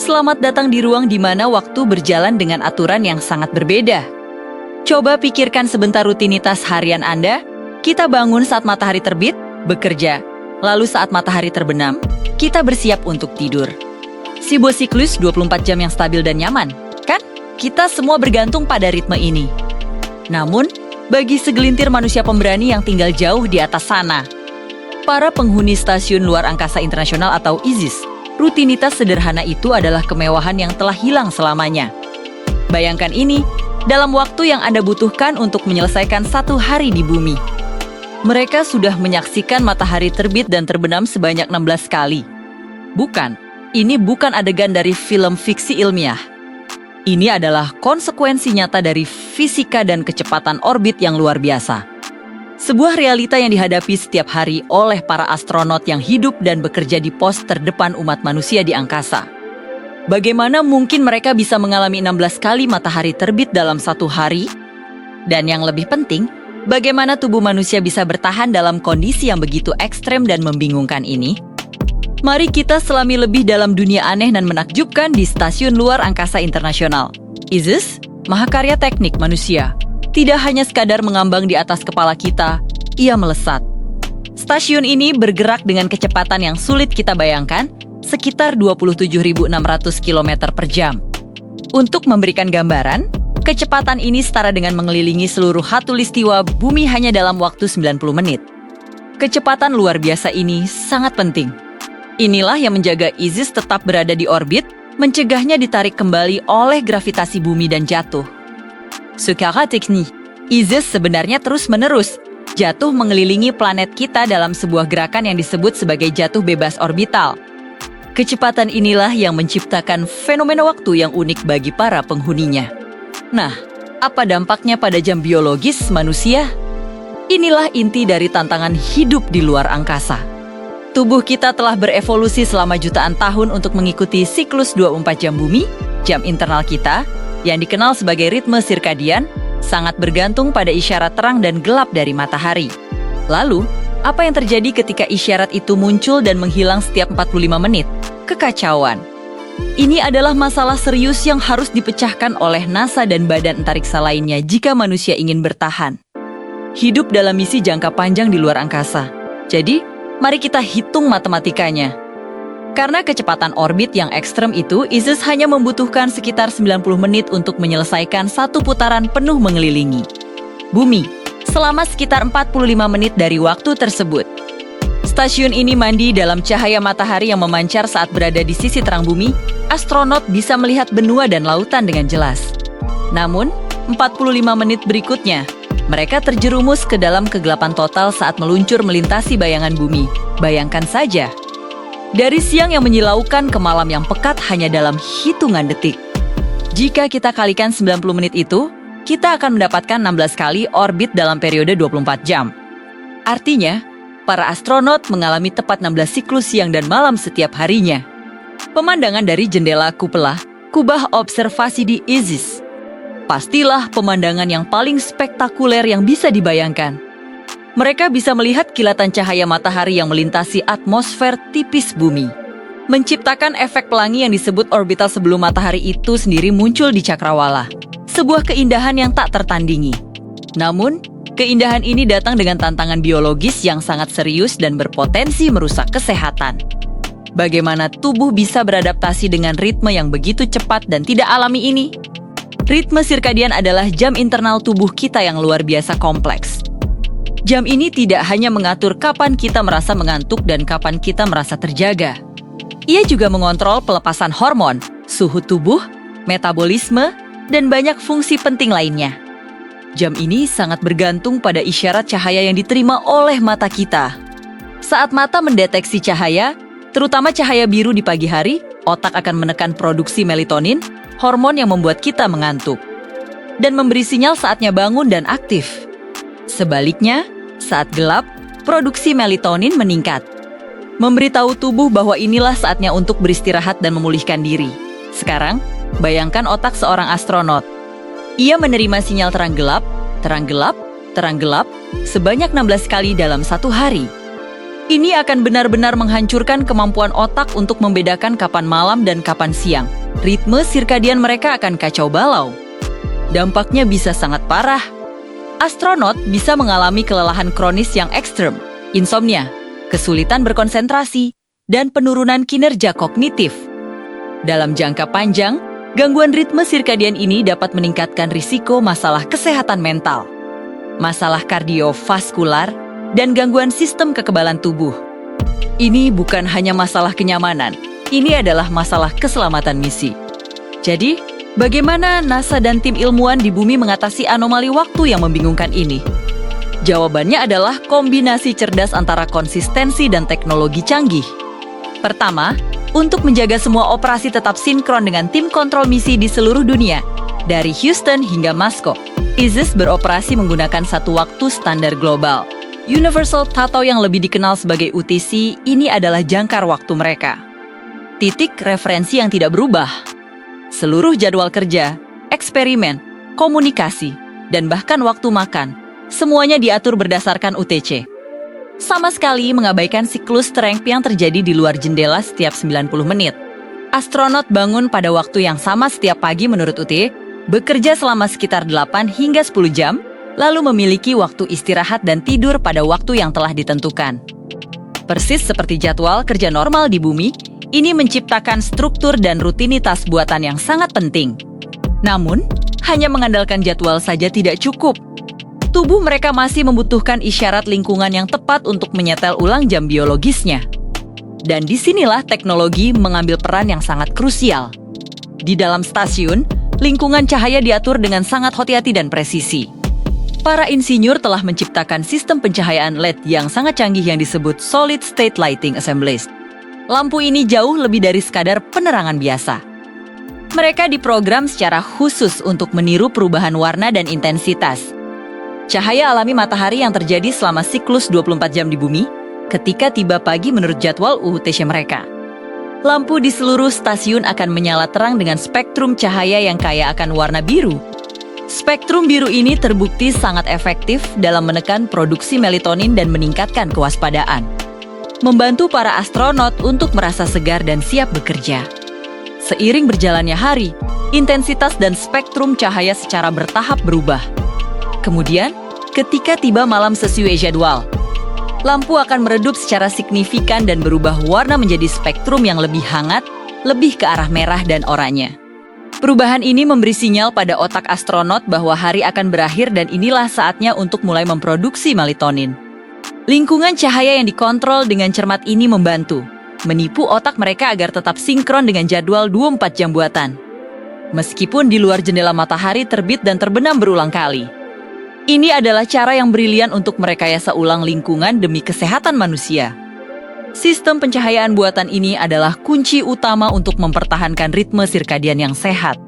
Selamat datang di ruang di mana waktu berjalan dengan aturan yang sangat berbeda. Coba pikirkan sebentar rutinitas harian Anda. Kita bangun saat matahari terbit, bekerja. Lalu saat matahari terbenam, kita bersiap untuk tidur. Sebuah siklus 24 jam yang stabil dan nyaman, kan? Kita semua bergantung pada ritme ini. Namun, bagi segelintir manusia pemberani yang tinggal jauh di atas sana, para penghuni Stasiun Luar Angkasa Internasional atau ISS, rutinitas sederhana itu adalah kemewahan yang telah hilang selamanya. Bayangkan ini, dalam waktu yang Anda butuhkan untuk menyelesaikan satu hari di bumi. Mereka sudah menyaksikan matahari terbit dan terbenam sebanyak 16 kali. Bukan, ini bukan adegan dari film fiksi ilmiah. Ini adalah konsekuensi nyata dari fisika dan kecepatan orbit yang luar biasa. Sebuah realita yang dihadapi setiap hari oleh para astronot yang hidup dan bekerja di pos terdepan umat manusia di angkasa. Bagaimana mungkin mereka bisa mengalami 16 kali matahari terbit dalam satu hari? Dan yang lebih penting, bagaimana tubuh manusia bisa bertahan dalam kondisi yang begitu ekstrem dan membingungkan ini? Mari kita selami lebih dalam dunia aneh dan menakjubkan di Stasiun Luar Angkasa Internasional. ISS, mahakarya teknik manusia, tidak hanya sekadar mengambang di atas kepala kita, ia melesat. Stasiun ini bergerak dengan kecepatan yang sulit kita bayangkan, sekitar 27.600 km per jam. Untuk memberikan gambaran, kecepatan ini setara dengan mengelilingi seluruh khatulistiwa bumi hanya dalam waktu 90 menit. Kecepatan luar biasa ini sangat penting. Inilah yang menjaga ISS tetap berada di orbit, mencegahnya ditarik kembali oleh gravitasi bumi dan jatuh. Secara teknik, ISS sebenarnya terus-menerus jatuh mengelilingi planet kita dalam sebuah gerakan yang disebut sebagai jatuh bebas orbital. Kecepatan inilah yang menciptakan fenomena waktu yang unik bagi para penghuninya. Nah, apa dampaknya pada jam biologis manusia? Inilah inti dari tantangan hidup di luar angkasa. Tubuh kita telah berevolusi selama jutaan tahun untuk mengikuti siklus 24 jam bumi, jam internal kita, yang dikenal sebagai ritme sirkadian, sangat bergantung pada isyarat terang dan gelap dari matahari. Lalu, apa yang terjadi ketika isyarat itu muncul dan menghilang setiap 45 menit? Kekacauan. Ini adalah masalah serius yang harus dipecahkan oleh NASA dan badan antariksa lainnya jika manusia ingin bertahan. Hidup dalam misi jangka panjang di luar angkasa. Jadi, mari kita hitung matematikanya. Karena kecepatan orbit yang ekstrem itu, ISS hanya membutuhkan sekitar 90 menit untuk menyelesaikan satu putaran penuh mengelilingi bumi, selama sekitar 45 menit dari waktu tersebut. Stasiun ini mandi dalam cahaya matahari yang memancar saat berada di sisi terang bumi. Astronot bisa melihat benua dan lautan dengan jelas. Namun, 45 menit berikutnya, mereka terjerumus ke dalam kegelapan total saat meluncur melintasi bayangan bumi. Bayangkan saja, dari siang yang menyilaukan ke malam yang pekat hanya dalam hitungan detik. Jika kita kalikan 90 menit itu, kita akan mendapatkan 16 kali orbit dalam periode 24 jam. Artinya, para astronot mengalami tepat 16 siklus siang dan malam setiap harinya. Pemandangan dari jendela kupela, kubah observasi di ISS, pastilah pemandangan yang paling spektakuler yang bisa dibayangkan. Mereka bisa melihat kilatan cahaya matahari yang melintasi atmosfer tipis bumi, menciptakan efek pelangi yang disebut orbital sebelum matahari itu sendiri muncul di cakrawala. Sebuah keindahan yang tak tertandingi. Namun, keindahan ini datang dengan tantangan biologis yang sangat serius dan berpotensi merusak kesehatan. Bagaimana tubuh bisa beradaptasi dengan ritme yang begitu cepat dan tidak alami ini? Ritme sirkadian adalah jam internal tubuh kita yang luar biasa kompleks. Jam ini tidak hanya mengatur kapan kita merasa mengantuk dan kapan kita merasa terjaga. Ia juga mengontrol pelepasan hormon, suhu tubuh, metabolisme, dan banyak fungsi penting lainnya. Jam ini sangat bergantung pada isyarat cahaya yang diterima oleh mata kita. Saat mata mendeteksi cahaya, terutama cahaya biru di pagi hari, otak akan menekan produksi melatonin, hormon yang membuat kita mengantuk, dan memberi sinyal saatnya bangun dan aktif. Sebaliknya, saat gelap, produksi melatonin meningkat, memberitahu tubuh bahwa inilah saatnya untuk beristirahat dan memulihkan diri. Sekarang, bayangkan otak seorang astronot. Ia menerima sinyal terang gelap, terang gelap, terang gelap, sebanyak 16 kali dalam satu hari. Ini akan benar-benar menghancurkan kemampuan otak untuk membedakan kapan malam dan kapan siang. Ritme sirkadian mereka akan kacau balau. Dampaknya bisa sangat parah. Astronot bisa mengalami kelelahan kronis yang ekstrem, insomnia, kesulitan berkonsentrasi, dan penurunan kinerja kognitif. Dalam jangka panjang, gangguan ritme sirkadian ini dapat meningkatkan risiko masalah kesehatan mental, masalah kardiovaskular, dan gangguan sistem kekebalan tubuh. Ini bukan hanya masalah kenyamanan, ini adalah masalah keselamatan misi. Jadi, bagaimana NASA dan tim ilmuwan di bumi mengatasi anomali waktu yang membingungkan ini? Jawabannya adalah kombinasi cerdas antara konsistensi dan teknologi canggih. Pertama, untuk menjaga semua operasi tetap sinkron dengan tim kontrol misi di seluruh dunia, dari Houston hingga Moskow, ISIS beroperasi menggunakan satu waktu standar global. Universal atau yang lebih dikenal sebagai UTC, ini adalah jangkar waktu mereka. Titik referensi yang tidak berubah. Seluruh jadwal kerja, eksperimen, komunikasi, dan bahkan waktu makan, semuanya diatur berdasarkan UTC. Sama sekali mengabaikan siklus strength yang terjadi di luar jendela setiap 90 menit. Astronot bangun pada waktu yang sama setiap pagi menurut UT, bekerja selama sekitar 8 hingga 10 jam, lalu memiliki waktu istirahat dan tidur pada waktu yang telah ditentukan. Persis seperti jadwal kerja normal di bumi, ini menciptakan struktur dan rutinitas buatan yang sangat penting. Namun, hanya mengandalkan jadwal saja tidak cukup. Tubuh mereka masih membutuhkan isyarat lingkungan yang tepat untuk menyetel ulang jam biologisnya. Dan disinilah teknologi mengambil peran yang sangat krusial. Di dalam stasiun, lingkungan cahaya diatur dengan sangat hati-hati dan presisi. Para insinyur telah menciptakan sistem pencahayaan LED yang sangat canggih yang disebut Solid State Lighting Assemblies. Lampu ini jauh lebih dari sekadar penerangan biasa. Mereka diprogram secara khusus untuk meniru perubahan warna dan intensitas. Cahaya alami matahari yang terjadi selama siklus 24 jam di bumi, ketika tiba pagi menurut jadwal UTC mereka. Lampu di seluruh stasiun akan menyala terang dengan spektrum cahaya yang kaya akan warna biru. Spektrum biru ini terbukti sangat efektif dalam menekan produksi melatonin dan meningkatkan kewaspadaan. Membantu para astronot untuk merasa segar dan siap bekerja. Seiring berjalannya hari, intensitas dan spektrum cahaya secara bertahap berubah. Kemudian, ketika tiba malam sesuai jadwal, lampu akan meredup secara signifikan dan berubah warna menjadi spektrum yang lebih hangat, lebih ke arah merah dan oranye. Perubahan ini memberi sinyal pada otak astronot bahwa hari akan berakhir dan inilah saatnya untuk mulai memproduksi melatonin. Lingkungan cahaya yang dikontrol dengan cermat ini membantu, menipu otak mereka agar tetap sinkron dengan jadwal 24 jam buatan. Meskipun di luar jendela matahari terbit dan terbenam berulang kali. Ini adalah cara yang brilian untuk merekayasa ulang lingkungan demi kesehatan manusia. Sistem pencahayaan buatan ini adalah kunci utama untuk mempertahankan ritme sirkadian yang sehat.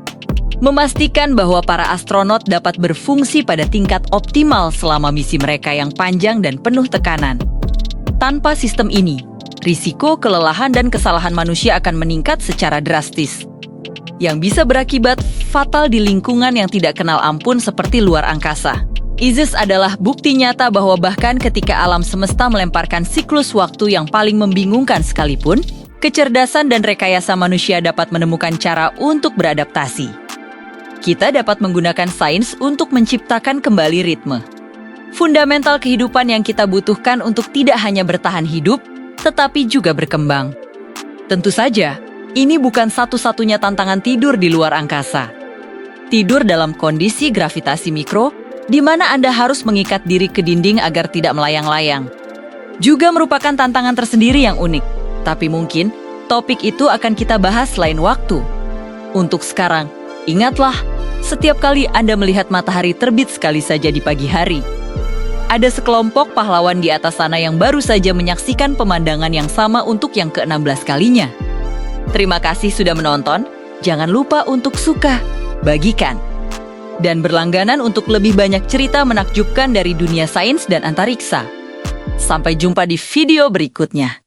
Memastikan bahwa para astronot dapat berfungsi pada tingkat optimal selama misi mereka yang panjang dan penuh tekanan. Tanpa sistem ini, risiko kelelahan dan kesalahan manusia akan meningkat secara drastis, yang bisa berakibat fatal di lingkungan yang tidak kenal ampun seperti luar angkasa. ISIS adalah bukti nyata bahwa bahkan ketika alam semesta melemparkan siklus waktu yang paling membingungkan sekalipun, kecerdasan dan rekayasa manusia dapat menemukan cara untuk beradaptasi. Kita dapat menggunakan sains untuk menciptakan kembali ritme. Fundamental kehidupan yang kita butuhkan untuk tidak hanya bertahan hidup, tetapi juga berkembang. Tentu saja, ini bukan satu-satunya tantangan tidur di luar angkasa. Tidur dalam kondisi gravitasi mikro, di mana Anda harus mengikat diri ke dinding agar tidak melayang-layang. Juga merupakan tantangan tersendiri yang unik, tapi mungkin topik itu akan kita bahas lain waktu. Untuk sekarang, ingatlah, setiap kali Anda melihat matahari terbit sekali saja di pagi hari, ada sekelompok pahlawan di atas sana yang baru saja menyaksikan pemandangan yang sama untuk yang ke-16 kalinya. Terima kasih sudah menonton, jangan lupa untuk suka, bagikan, dan berlangganan untuk lebih banyak cerita menakjubkan dari dunia sains dan antariksa. Sampai jumpa di video berikutnya.